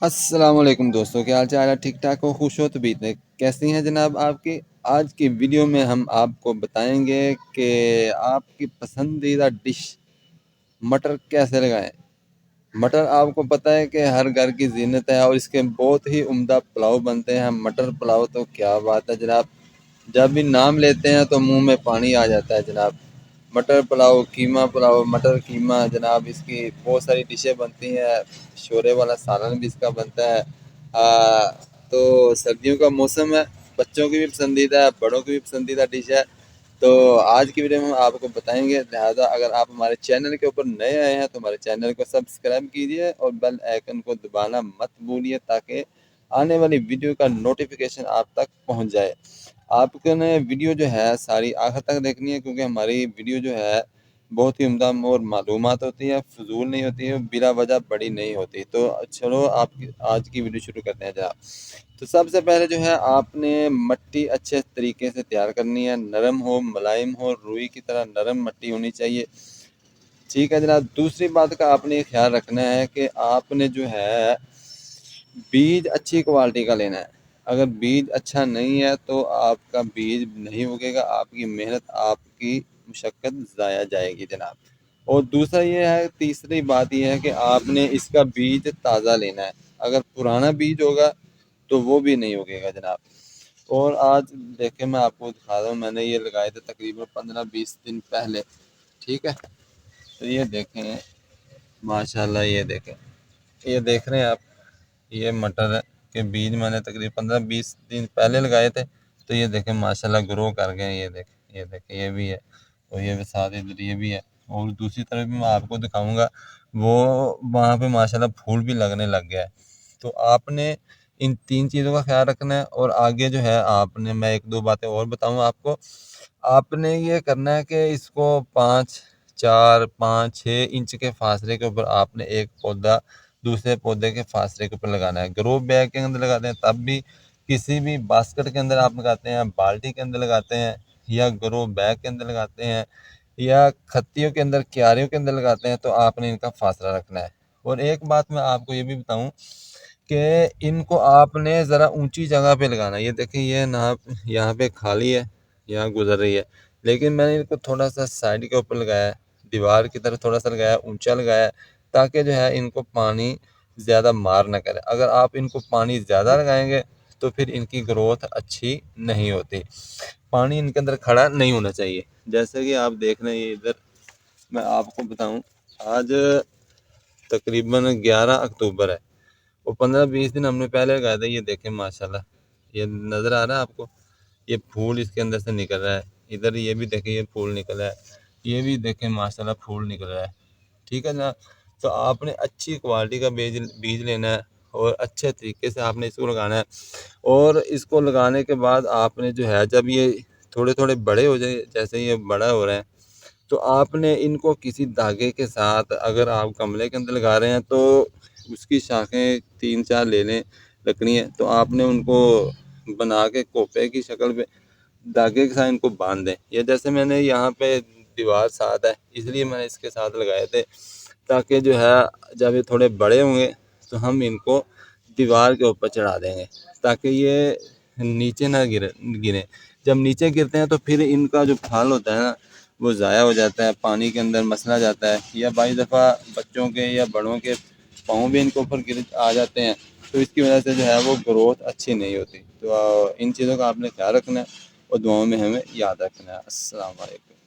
अस्सलाम वालेकुम दोस्तों, क्या हाल चाल है? ठीक ठाक हो, खुश हो तो बीत कैसी हैं जनाब आपकी? आज की वीडियो में हम आपको बताएंगे कि आपकी पसंदीदा डिश मटर कैसे लगाएं। मटर आपको पता है कि हर घर की जीनत है और इसके बहुत ही उम्दा पुलाव बनते हैं। मटर पुलाव तो क्या बात है जनाब, जब भी नाम लेते हैं तो मुंह में पानी आ जाता है जनाब। मटर पुलाव, कीमा पुलाव, मटर कीमा जनाब, इसकी बहुत सारी डिशें बनती हैं। शोरे वाला सालन भी इसका बनता है। तो सर्दियों का मौसम है, बच्चों की भी पसंदीदा है, बड़ों की भी पसंदीदा डिश है। तो आज की वीडियो में हम आपको बताएंगे, लिहाजा अगर आप हमारे चैनल के ऊपर नए आए हैं तो हमारे चैनल को सब्सक्राइब कीजिए और बेल आइकन को दबाना मत भूलिए, ताकि आने वाली वीडियो का नोटिफिकेशन आप तक पहुंच जाए। आपको ने वीडियो जो है सारी आखिर तक देखनी है, क्योंकि हमारी वीडियो जो है बहुत ही उम्दा और मालूमात होती है, फजूल नहीं होती है, बिला वजह बड़ी नहीं होती। तो चलो आपकी आज की वीडियो शुरू करते हैं जनाब। तो सबसे पहले जो है आपने मट्टी अच्छे तरीके से तैयार करनी है, नरम हो, मुलायम हो, रुई की तरह नरम मट्टी होनी चाहिए। ठीक है जनाब। दूसरी बात का आपने ख्याल रखना है कि आपने जो है बीज अच्छी क्वालिटी का लेना है। अगर बीज अच्छा नहीं है तो आपका बीज नहीं उगेगा, आपकी मेहनत, आपकी मुशक्क़त ज़ाया जाएगी जनाब। और दूसरा ये है, तीसरी बात ये है कि आपने इसका बीज ताज़ा लेना है। अगर पुराना बीज होगा तो वो भी नहीं उगेगा जनाब। और आज देखें, मैं आपको दिखा रहा हूँ, मैंने ये लगाए थे तकरीबन 15-20 दिन पहले। ठीक है, तो ये देखें माशाल्लाह, ये देखें, ये देख रहे हैं आप, ये मटर के बीज मैंने तकरीबन 15-20 दिन पहले लगाए थे। तो ये देखें माशाल्लाह ग्रो कर गए हैं। ये देखें, ये देखें, ये भी है और ये भी साथ इधर ये भी है। और दूसरी तरफ भी मैं आपको दिखाऊंगा, वो वहाँ पे माशाल्लाह फूल भी लगने लग गया है। तो आपने इन तीन चीज़ों का ख्याल रखना है। और आगे जो है आपने, मैं एक दो बातें और बताऊंगा आपको। आपने ये करना है कि इसको 5, 4, 5, 6 इंच के फासले के ऊपर आपने एक पौधा दूसरे पौधे के फासले के ऊपर लगाना है। ग्रो बैग के अंदर लगाते हैं तब भी, किसी भी बास्केट के अंदर आप लगाते हैं, बाल्टी के अंदर लगाते हैं, या ग्रो बैग के अंदर लगाते हैं, या खत्तियों के अंदर, क्यारियों के अंदर लगाते हैं, तो आपने इनका फासला रखना है। और एक बात मैं आपको ये भी बताऊं कि इनको आपने ज़रा ऊंची जगह पे लगाना है। ये देखिए, ये ना यहाँ पे खाली है, यहाँ गुजर रही है, लेकिन मैंने इनको थोड़ा सा साइड के ऊपर लगाया है, दीवार की तरफ थोड़ा सा लगाया, ऊंचा लगाया है, ताकि जो है इनको पानी ज़्यादा मार ना करे। अगर आप इनको पानी ज़्यादा लगाएंगे तो फिर इनकी ग्रोथ अच्छी नहीं होती। पानी इनके अंदर खड़ा नहीं होना चाहिए। जैसे कि आप देख रहे हैं, ये इधर मैं आपको बताऊं, आज तकरीबन 11 अक्टूबर है और 15-20 दिन हमने पहले लगाया था। ये देखें माशाल्लाह, ये नज़र आ रहा है आपको, ये फूल इसके अंदर से निकल रहा है। इधर ये भी देखें, ये फूल निकल रहा है, ये भी देखें माशाल्लाह फूल निकल रहा है। ठीक है ना। तो आपने अच्छी क्वालिटी का बीज बीज लेना है और अच्छे तरीके से आपने इसको लगाना है। और इसको लगाने के बाद आपने जो है, जब ये थोड़े थोड़े बड़े हो जाए, जैसे ये बड़ा हो रहे हैं, तो आपने इनको किसी धागे के साथ, अगर आप गमले के अंदर लगा रहे हैं तो उसकी शाखें 3-4 ले लें, लकड़ियाँ, तो आपने उनको बना के कोपे की शक्ल पे धागे के साथ इनको बांध दें। या जैसे मैंने यहाँ पे दीवार साथ है, इसलिए मैंने इसके साथ लगाए थे, ताकि जो है जब ये थोड़े बड़े होंगे तो हम इनको दीवार के ऊपर चढ़ा देंगे, ताकि ये नीचे ना गिरें। जब नीचे गिरते हैं तो फिर इनका जो फल होता है ना, वो ज़ाया हो जाता है, पानी के अंदर मसला जाता है, या बाई दफ़ा बच्चों के या बड़ों के पाँव भी इनके ऊपर गिर आ जाते हैं। तो इसकी वजह से जो है वो ग्रोथ अच्छी नहीं होती। तो इन चीज़ों का आपने ख्याल रखना है और दुआओं में हमें याद रखना है। अस्सलाम वालेकुम।